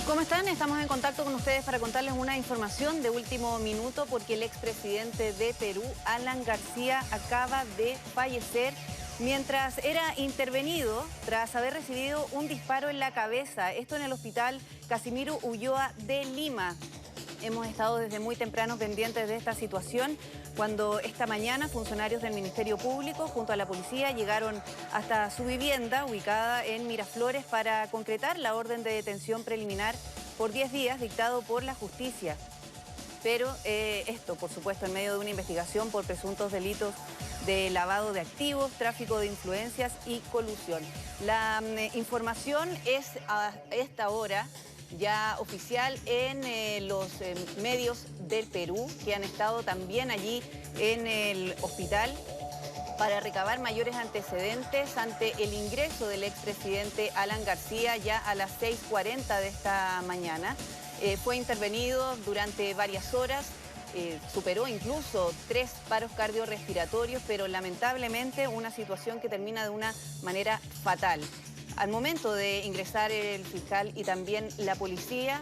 ¿Cómo están? Estamos en contacto con ustedes para contarles una información de último minuto porque el expresidente de Perú, Alan García, acaba de fallecer mientras era intervenido tras haber recibido un disparo en la cabeza. Esto en el hospital Casimiro Ulloa de Lima. Hemos estado desde muy temprano pendientes de esta situación cuando esta mañana funcionarios del Ministerio Público junto a la policía llegaron hasta su vivienda ubicada en Miraflores para concretar la orden de detención preliminar por 10 días dictado por la justicia. Pero esto, por supuesto, en medio de una investigación por presuntos delitos de lavado de activos, tráfico de influencias y colusión. La información es a esta hora ya oficial en los medios del Perú, que han estado también allí en el hospital para recabar mayores antecedentes ante el ingreso del expresidente Alan García ya a las 6:40 de esta mañana. Fue intervenido durante varias horas, superó incluso 3 paros cardiorrespiratorios, pero lamentablemente una situación que termina de una manera fatal. Al momento de ingresar el fiscal y también la policía,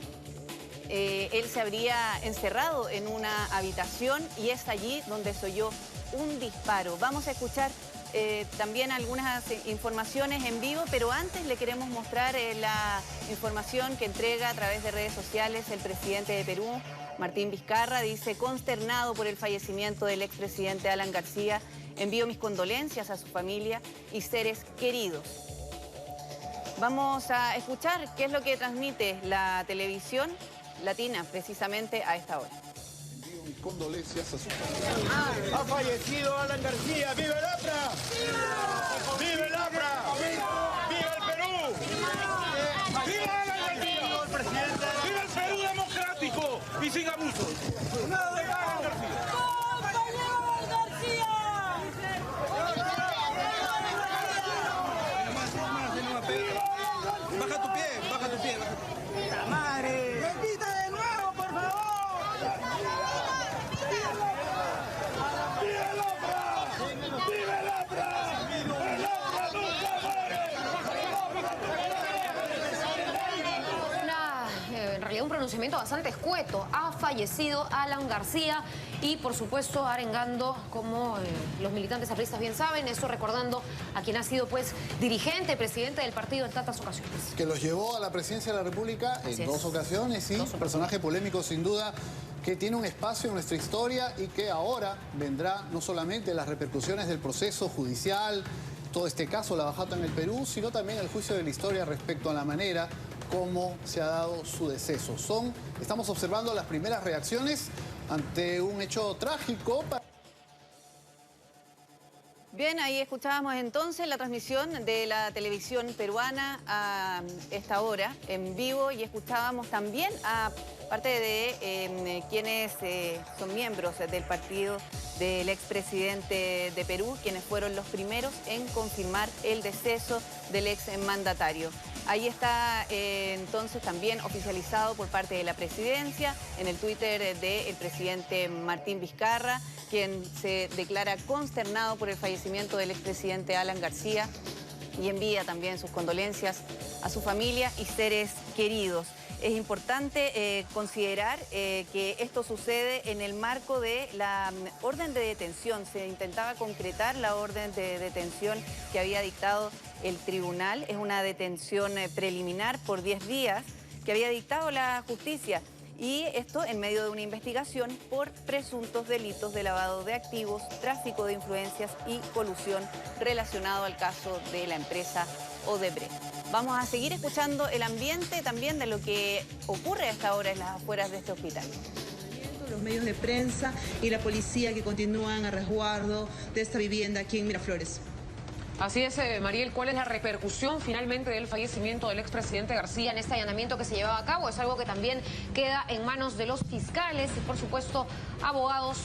él se habría encerrado en una habitación y es allí donde se oyó un disparo. Vamos a escuchar también algunas informaciones en vivo, pero antes le queremos mostrar la información que entrega a través de redes sociales el presidente de Perú, Martín Vizcarra. Dice: consternado por el fallecimiento del expresidente Alan García, envío mis condolencias a su familia y seres queridos. Vamos a escuchar qué es lo que transmite la televisión latina precisamente a esta hora. Envío mis condolencias a su familia. Ha fallecido Alan García. ¡Viva el APRA! ¡Viva el APRA! ¡Viva el Perú! ¡Viva Alan García! ¡Viva el Perú democrático y sin abusos! ¡Nada de Alan García! Baja tu pie, baja tu pie. ¡La madre! ¡Repita de nuevo, por favor! ¡Viva el APRA! ¡Viva el APRA! ¡El APRA nunca muere! En realidad un pronunciamiento bastante escueto. Ha fallecido Alan García y, por supuesto, arengando, como los militantes apristas bien saben, eso recordando a quien ha sido, pues, dirigente, presidente del partido en tantas ocasiones. Que los llevó a la presidencia de la República en dos ocasiones, y un personaje polémico sin duda, que tiene un espacio en nuestra historia y que ahora vendrá no solamente las repercusiones del proceso judicial, todo este caso, la bajata en el Perú, sino también el juicio de la historia respecto a la manera como se ha dado su deceso. Estamos observando las primeras reacciones ante un hecho trágico. Bien, ahí escuchábamos entonces la transmisión de la televisión peruana a esta hora, en vivo, y escuchábamos también a parte de quienes son miembros del partido del expresidente de Perú, quienes fueron los primeros en confirmar el deceso del exmandatario. Ahí está entonces también oficializado por parte de la presidencia en el Twitter del presidente Martín Vizcarra, quien se declara consternado por el fallecimiento del expresidente Alan García y envía también sus condolencias a su familia y seres queridos. Es importante considerar que esto sucede en el marco de la orden de detención. Se intentaba concretar la orden de detención que había dictado el tribunal. Es una detención preliminar por 10 días que había dictado la justicia. Y esto en medio de una investigación por presuntos delitos de lavado de activos, tráfico de influencias y colusión relacionado al caso de la empresa Odebrecht. Vamos a seguir escuchando el ambiente también de lo que ocurre a esta hora en las afueras de este hospital. Los medios de prensa y la policía que continúan a resguardo de esta vivienda aquí en Miraflores. Así es, Mariel, ¿cuál es la repercusión finalmente del fallecimiento del expresidente García en este allanamiento que se llevaba a cabo? Es algo que también queda en manos de los fiscales y, por supuesto, abogados.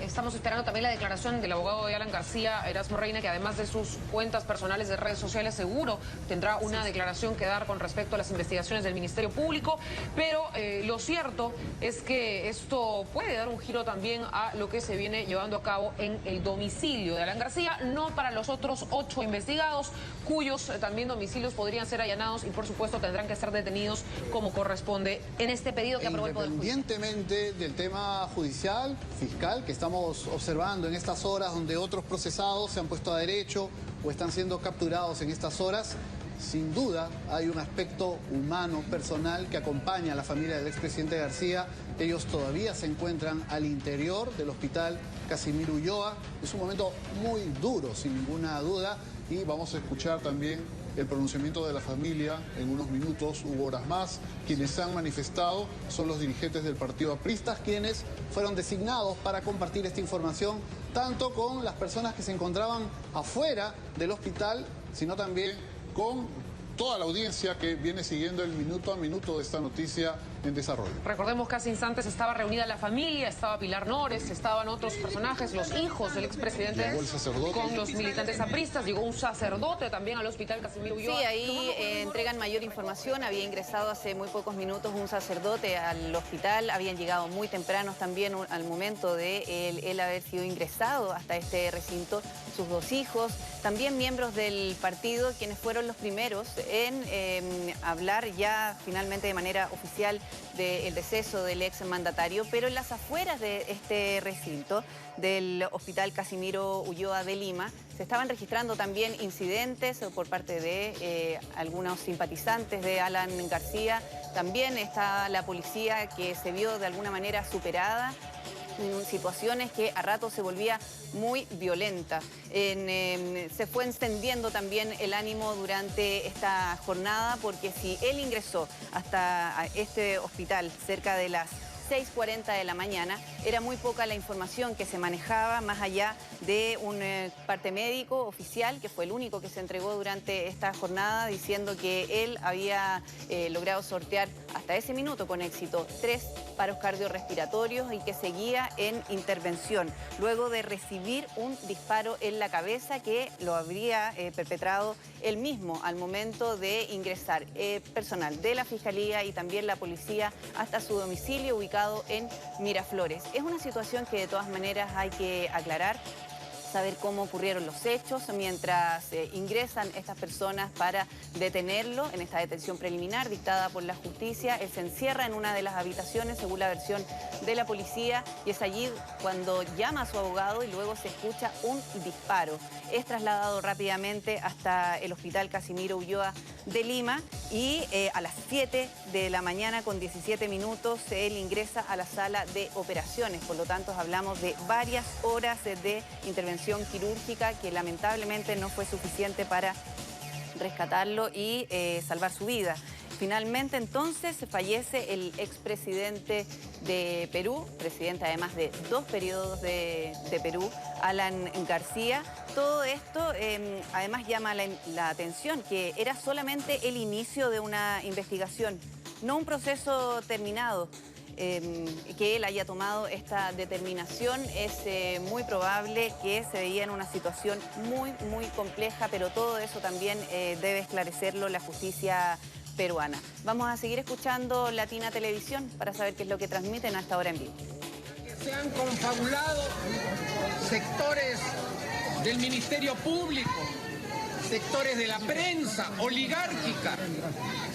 Estamos esperando también la declaración del abogado de Alan García, Erasmo Reina, que además de sus cuentas personales de redes sociales, seguro tendrá una declaración que dar con respecto a las investigaciones del Ministerio Público. Pero lo cierto es que esto puede dar un giro también a lo que se viene llevando a cabo en el domicilio de Alan García, no para los otros 8 8 investigados, cuyos también domicilios podrían ser allanados y por supuesto tendrán que ser detenidos como corresponde en este pedido que aprobó el Poder Judicial. Independientemente del tema judicial, fiscal, que estamos observando en estas horas donde otros procesados se han puesto a derecho o están siendo capturados en estas horas, sin duda hay un aspecto humano, personal, que acompaña a la familia del expresidente García. Ellos todavía se encuentran al interior del hospital Casimiro Ulloa. Es un momento muy duro, sin ninguna duda, y vamos a escuchar también el pronunciamiento de la familia en unos minutos u horas más. Quienes se han manifestado son los dirigentes del partido apristas, quienes fueron designados para compartir esta información, tanto con las personas que se encontraban afuera del hospital, sino también con toda la audiencia que viene siguiendo el minuto a minuto de esta noticia en desarrollo. Recordemos que hace instantes estaba reunida la familia, estaba Pilar Nores, estaban otros personajes, los hijos del expresidente. Llegó el sacerdote. Con los militantes apristas, llegó un sacerdote también al hospital Casimiro Ulloa. Sí, ahí entregan mayor información. Había ingresado hace muy pocos minutos un sacerdote al hospital. Habían llegado muy tempranos también al momento de él haber sido ingresado hasta este recinto. Sus dos hijos, también miembros del partido, quienes fueron los primeros en hablar ya finalmente de manera oficial del deceso del ex mandatario, pero en las afueras de este recinto del Hospital Casimiro Ulloa de Lima se estaban registrando también incidentes por parte de algunos simpatizantes de Alan García. También está la policía, que se vio de alguna manera superada en situaciones que a rato se volvía muy violenta. Se fue encendiendo también el ánimo durante esta jornada, porque si él ingresó hasta este hospital cerca de las 6:40 de la mañana, era muy poca la información que se manejaba, más allá de un parte médico oficial, que fue el único que se entregó durante esta jornada, diciendo que él había logrado sortear hasta ese minuto con éxito 3 paros cardiorrespiratorios y que seguía en intervención, luego de recibir un disparo en la cabeza que lo habría perpetrado él mismo al momento de ingresar. Personal de la Fiscalía y también la policía hasta su domicilio ubicado en Miraflores. Es una situación que de todas maneras hay que aclarar, saber cómo ocurrieron los hechos mientras ingresan estas personas para detenerlo en esta detención preliminar dictada por la justicia. Él se encierra en una de las habitaciones, según la versión de la policía, y es allí cuando llama a su abogado y luego se escucha un disparo. Es trasladado rápidamente hasta el Hospital Casimiro Ulloa de Lima y a las 7 de la mañana con 17 minutos él ingresa a la sala de operaciones. Por lo tanto, hablamos de varias horas de intervención quirúrgica que lamentablemente no fue suficiente para rescatarlo y salvar su vida. Finalmente, entonces, fallece el expresidente de Perú, presidente además de 2 periodos de Perú, Alan García. Todo esto además llama la atención, que era solamente el inicio de una investigación, no un proceso terminado. Que él haya tomado esta determinación es muy probable que se veía en una situación muy, muy compleja, pero todo eso también debe esclarecerlo la justicia peruana. Vamos a seguir escuchando Latina Televisión para saber qué es lo que transmiten hasta ahora en vivo. Se han confabulado sectores del Ministerio Público, sectores de la prensa oligárquica,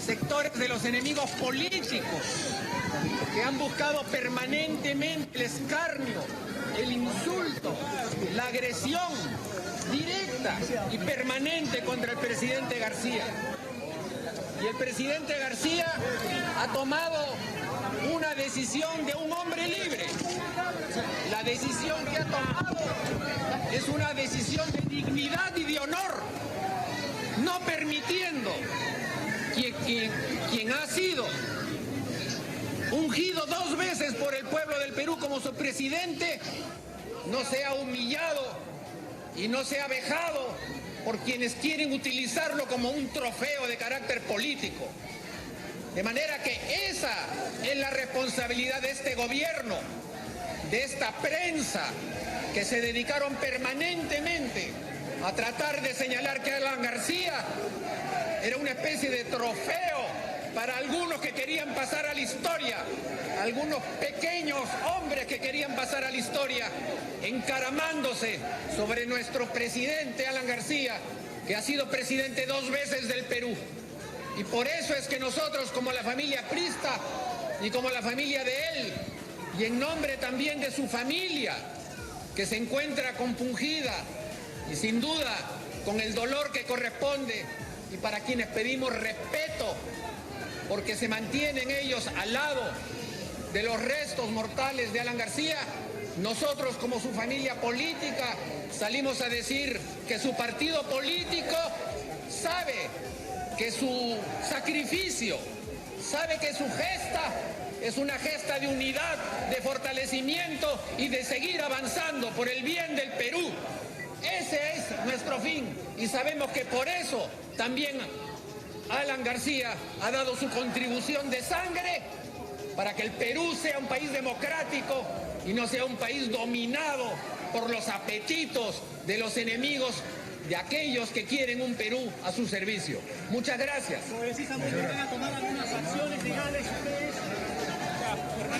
sectores de los enemigos políticos, que han buscado permanentemente el escarnio, el insulto, la agresión directa y permanente contra el presidente García. Y el presidente García ha tomado una decisión de un hombre libre. La decisión que ha tomado es una decisión de dignidad y de honor, no permitiendo que quien ha sido ungido 2 veces por el pueblo del Perú como su presidente no sea humillado y no sea vejado por quienes quieren utilizarlo como un trofeo de carácter político. De manera que esa es la responsabilidad de este gobierno, de esta prensa, que se dedicaron permanentemente a tratar de señalar que Alan García era una especie de trofeo para algunos que querían pasar a la historia, algunos pequeños hombres que querían pasar a la historia, encaramándose sobre nuestro presidente Alan García que ha sido presidente 2 veces del Perú. Y por eso es que nosotros, como la familia Prista y como la familia de él, y en nombre también de su familia, que se encuentra compungida y sin duda con el dolor que corresponde, y para quienes pedimos respeto, porque se mantienen ellos al lado de los restos mortales de Alan García, nosotros como su familia política salimos a decir que su partido político sabe que su sacrificio, sabe que su gesta es una gesta de unidad, de fortalecimiento y de seguir avanzando por el bien del Perú. Ese es nuestro fin y sabemos que por eso también Alan García ha dado su contribución de sangre para que el Perú sea un país democrático y no sea un país dominado por los apetitos de los enemigos de aquellos que quieren un Perú a su servicio. Muchas gracias.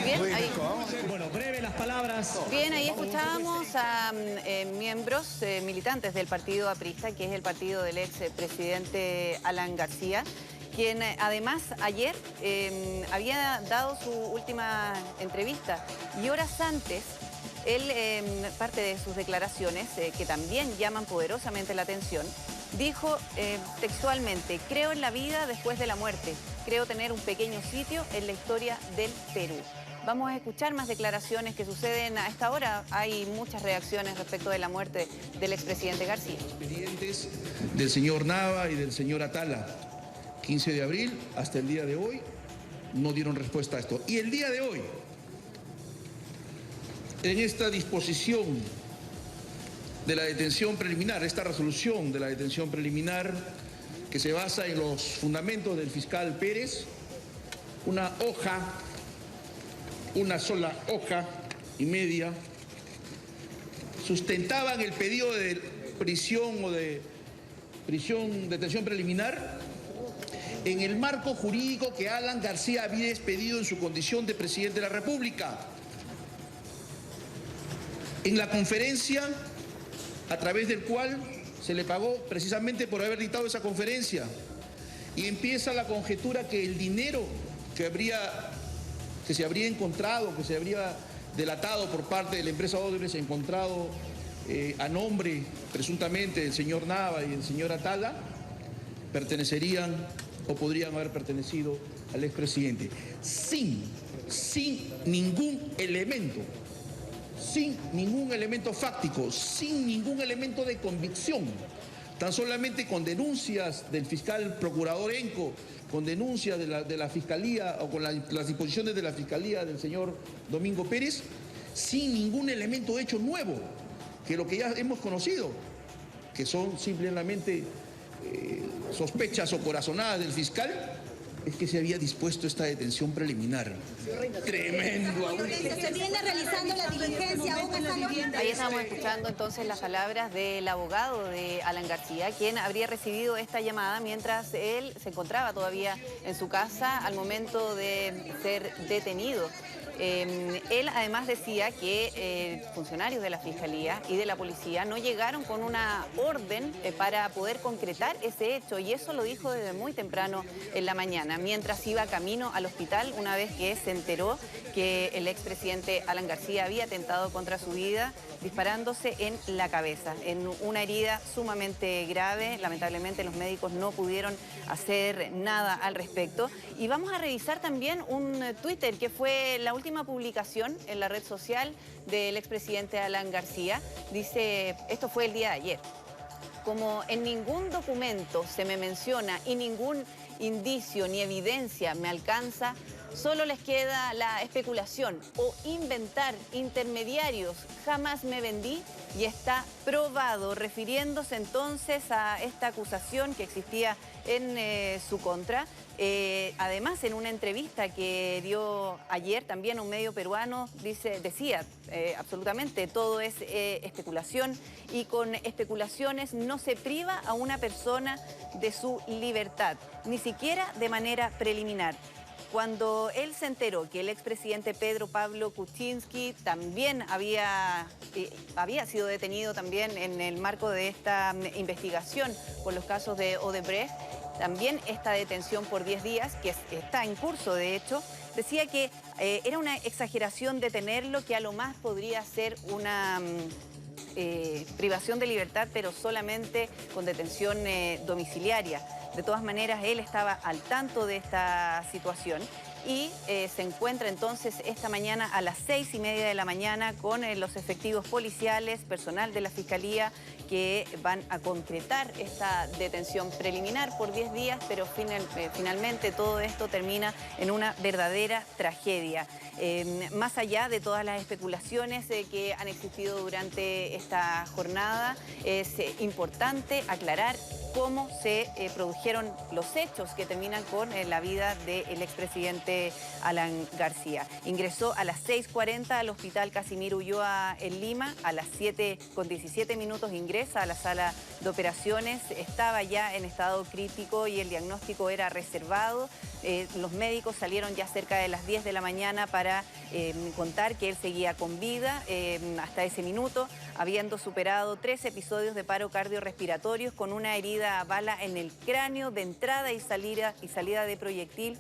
Bien, ahí. Bueno, breve las palabras. Bien, ahí escuchábamos a miembros militantes del partido aprista, que es el partido del expresidente Alan García, quien además ayer había dado su última entrevista y horas antes él, parte de sus declaraciones, que también llaman poderosamente la atención, dijo textualmente: creo en la vida después de la muerte, creo tener un pequeño sitio en la historia del Perú. Vamos a escuchar más declaraciones que suceden a esta hora. Hay muchas reacciones respecto de la muerte del expresidente García. Expedientes del señor Nava y del señor Atala, 15 de abril hasta el día de hoy, no dieron respuesta a esto. Y el día de hoy, en esta disposición de la detención preliminar, esta resolución de la detención preliminar que se basa en los fundamentos del fiscal Pérez, una sola hoja y media, sustentaban el pedido de prisión o de detención preliminar en el marco jurídico que Alan García había expedido en su condición de presidente de la República. En la conferencia a través del cual se le pagó precisamente por haber dictado esa conferencia. Y empieza la conjetura que el dinero que se habría encontrado, que se habría delatado por parte de la empresa Odebrecht, encontrado a nombre presuntamente del señor Nava y del señor Atala, pertenecerían o podrían haber pertenecido al expresidente. Sin ningún elemento fáctico, sin ningún elemento de convicción, tan solamente con denuncias del fiscal procurador Enco, con denuncias de la Fiscalía o con las disposiciones de la Fiscalía del señor Domingo Pérez, sin ningún elemento de hecho nuevo, que lo que ya hemos conocido, que son simplemente sospechas o corazonadas del fiscal, es que se había dispuesto esta detención preliminar. Tremendo. Se viene realizando la diligencia. Ahí estamos escuchando entonces las palabras del abogado de Alan García, quien habría recibido esta llamada mientras él se encontraba todavía en su casa al momento de ser detenido. Él además decía que funcionarios de la Fiscalía y de la Policía no llegaron con una orden para poder concretar ese hecho, y eso lo dijo desde muy temprano en la mañana, mientras iba camino al hospital una vez que se enteró que el expresidente Alan García había atentado contra su vida disparándose en la cabeza, en una herida sumamente grave. Lamentablemente los médicos no pudieron hacer nada al respecto. Y vamos a revisar también un Twitter que fue la última publicación en la red social del expresidente Alan García. Dice, esto fue el día de ayer: como en ningún documento se me menciona y ningún indicio ni evidencia me alcanza, solo les queda la especulación o inventar intermediarios. Jamás me vendí y está probado, refiriéndose entonces a esta acusación que existía en su contra. Además, en una entrevista que dio ayer también a un medio peruano, decía absolutamente todo es especulación, y con especulaciones no se priva a una persona de su libertad, ni siquiera de manera preliminar. Cuando él se enteró que el expresidente Pedro Pablo Kuczynski también había sido detenido también en el marco de esta investigación por los casos de Odebrecht, también esta detención por 10 días, que está en curso de hecho, decía que era una exageración detenerlo, que a lo más podría ser una privación de libertad, pero solamente con detención domiciliaria. De todas maneras, él estaba al tanto de esta situación y se encuentra entonces esta mañana a las 6:30 de la mañana con los efectivos policiales, personal de la Fiscalía, que van a concretar esta detención preliminar por 10 días, pero finalmente todo esto termina en una verdadera tragedia. Más allá de todas las especulaciones que han existido durante esta jornada, es importante aclarar cómo se produjeron los hechos que terminan con la vida del expresidente Alan García. Ingresó a las 6:40 al Hospital Casimiro Ulloa en Lima, a las 7:17 ingresa a la sala de operaciones, estaba ya en estado crítico y el diagnóstico era reservado. Los médicos salieron ya cerca de las 10 de la mañana para contar que él seguía con vida hasta ese minuto, habiendo superado 3 episodios de paro cardiorrespiratorios con una herida a bala en el cráneo de entrada y salida de proyectil.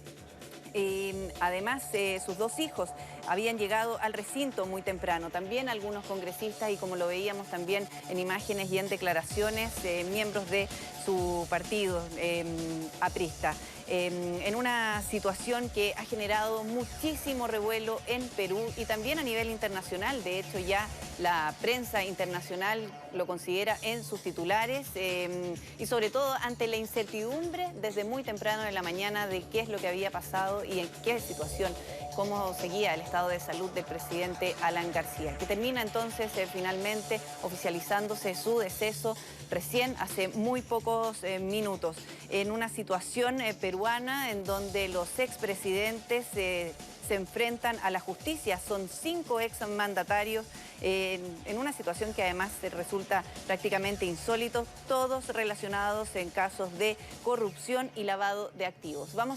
Además, sus 2 hijos habían llegado al recinto muy temprano. También algunos congresistas y, como lo veíamos también en imágenes y en declaraciones, miembros de su partido aprista. En una situación que ha generado muchísimo revuelo en Perú y también a nivel internacional. De hecho, ya la prensa internacional lo considera en sus titulares y sobre todo ante la incertidumbre desde muy temprano en la mañana de qué es lo que había pasado y en qué situación, cómo seguía el estado de salud del presidente Alan García, que termina entonces finalmente oficializándose su deceso recién hace muy pocos minutos, en una situación peruana en donde los expresidentes se enfrentan a la justicia. Son 5 exmandatarios en una situación que además resulta prácticamente insólito, todos relacionados en casos de corrupción y lavado de activos. Vamos